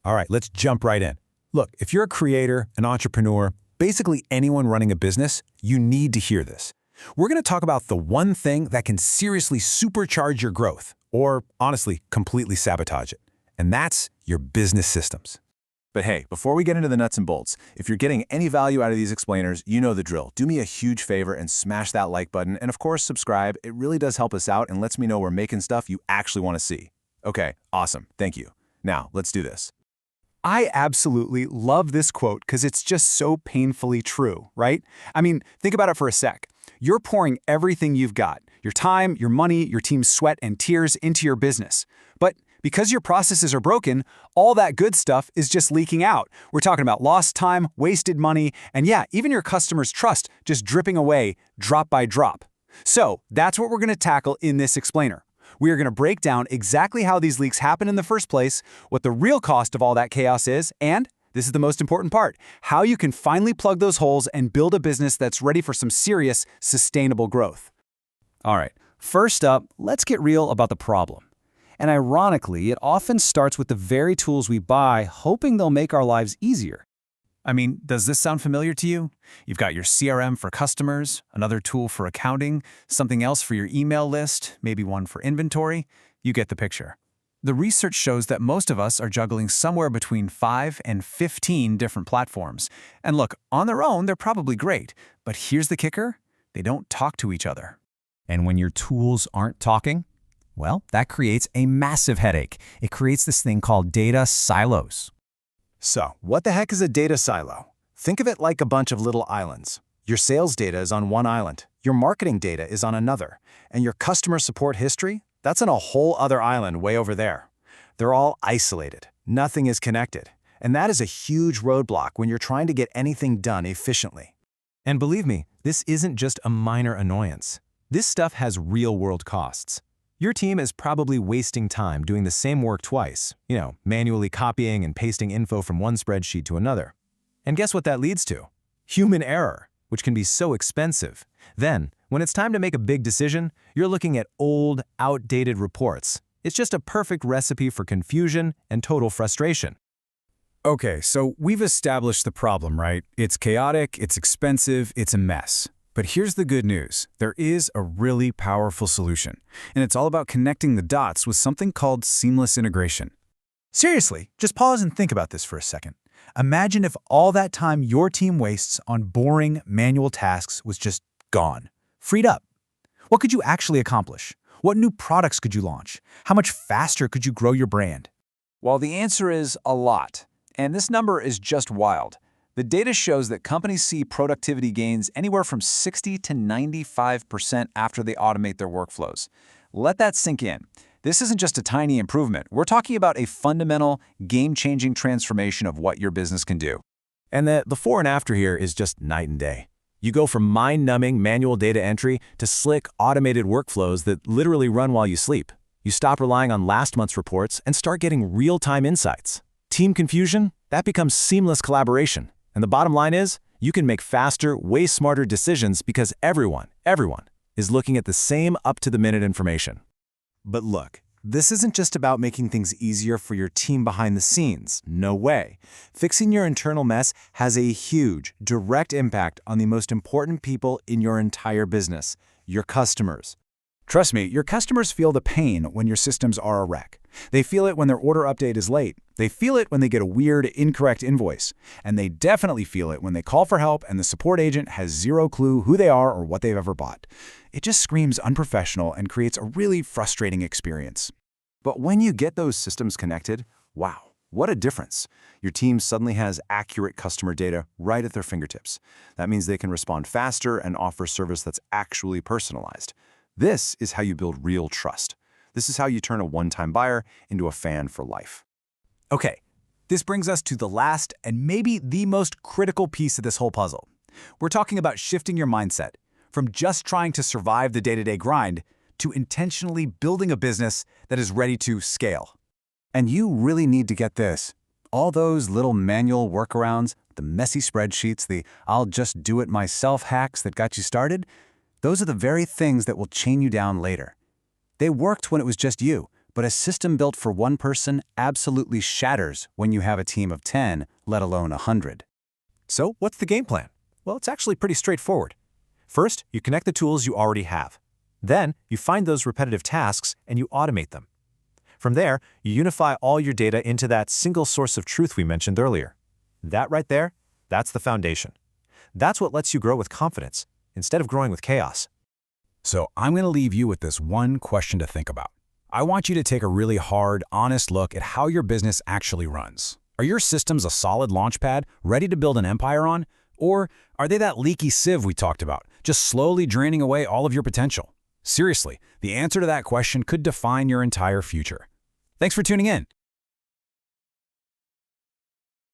All right, let's jump right in. Look, if you're a creator, an entrepreneur, basically anyone running a business, you need to hear this. We're going to talk about the one thing that can seriously supercharge your growth, or honestly, completely sabotage it. And that's your business systems. But hey, before we get into the nuts and bolts, if you're getting any value out of these explainers, you know the drill. Do me a huge favor and smash that like button, and of course, subscribe. It really does help us out and lets me know we're making stuff you actually want to see. Okay, awesome. Thank you. Now, let's do this. I absolutely love this quote because it's just so painfully true, right? I mean, think about it for a sec. You're pouring everything you've got, your time, your money, your team's sweat and tears into your business. But because your processes are broken, all that good stuff is just leaking out. We're talking about lost time, wasted money, and yeah, even your customers' trust just dripping away drop by drop. So that's what we're going to tackle in this explainer. We are going to break down exactly how these leaks happen in the first place, what the real cost of all that chaos is, and, this is the most important part, how you can finally plug those holes and build a business that's ready for some serious, sustainable growth. All right, first up, let's get real about the problem. And ironically, it often starts with the very tools we buy, hoping they'll make our lives easier. I mean, does this sound familiar to you? You've got your CRM for customers, another tool for accounting, something else for your email list, maybe one for inventory. You get the picture. The research shows that most of us are juggling somewhere between 5 and 15 different platforms. And look, on their own, they're probably great. But here's the kicker: they don't talk to each other. And when your tools aren't talking, well, that creates a massive headache. It creates this thing called data silos. So, what the heck is a data silo? Think of it like a bunch of little islands. Your sales data is on one island, your marketing data is on another, and your customer support history, that's on a whole other island way over there. They're all isolated. Nothing is connected. And that is a huge roadblock when you're trying to get anything done efficiently. And believe me, this isn't just a minor annoyance. This stuff has real-world costs. Your team is probably wasting time doing the same work twice, manually copying and pasting info from one spreadsheet to another. And guess what that leads to? Human error, which can be so expensive. Then, when it's time to make a big decision, you're looking at old, outdated reports. It's just a perfect recipe for confusion and total frustration. Okay, so we've established the problem, right? It's chaotic, it's expensive, it's a mess. But here's the good news. There is a really powerful solution, and it's all about connecting the dots with something called seamless integration. Seriously, just pause and think about this for a second. Imagine if all that time your team wastes on boring manual tasks was just gone, freed up. What could you actually accomplish? What new products could you launch? How much faster could you grow your brand? Well, the answer is a lot, and this number is just wild. The data shows that companies see productivity gains anywhere from 60 to 95% after they automate their workflows. Let that sink in. This isn't just a tiny improvement. We're talking about a fundamental, game-changing transformation of what your business can do. And the before and after here is just night and day. You go from mind-numbing manual data entry to slick, automated workflows that literally run while you sleep. You stop relying on last month's reports and start getting real-time insights. Team confusion? That becomes seamless collaboration. And the bottom line is, you can make faster, way smarter decisions because everyone is looking at the same up-to-the-minute information. But look, this isn't just about making things easier for your team behind the scenes. No way. Fixing your internal mess has a huge, direct impact on the most important people in your entire business, your customers. Trust me, your customers feel the pain when your systems are a wreck. They feel it when their order update is late. They feel it when they get a weird, incorrect invoice. And they definitely feel it when they call for help and the support agent has zero clue who they are or what they've ever bought. It just screams unprofessional and creates a really frustrating experience. But when you get those systems connected, wow, what a difference. Your team suddenly has accurate customer data right at their fingertips. That means they can respond faster and offer service that's actually personalized. This is how you build real trust. This is how you turn a one-time buyer into a fan for life. Okay, this brings us to the last and maybe the most critical piece of this whole puzzle. We're talking about shifting your mindset from just trying to survive the day-to-day grind to intentionally building a business that is ready to scale. And you really need to get this. All those little manual workarounds, the messy spreadsheets, the I'll just do it myself hacks that got you started, those are the very things that will chain you down later. They worked when it was just you, But a system built for one person absolutely shatters when you have a team of 10, let alone 100. So, what's the game plan? Well, it's actually pretty straightforward. First, you connect the tools you already have. Then, you find those repetitive tasks and you automate them. From there, you unify all your data into that single source of truth we mentioned earlier. That right there, that's the foundation. That's what lets you grow with confidence, instead of growing with chaos. So I'm going to leave you with this one question to think about. I want you to take a really hard, honest look at how your business actually runs. Are your systems a solid launchpad, ready to build an empire on? Or are they that leaky sieve we talked about, just slowly draining away all of your potential? Seriously, the answer to that question could define your entire future. Thanks for tuning in.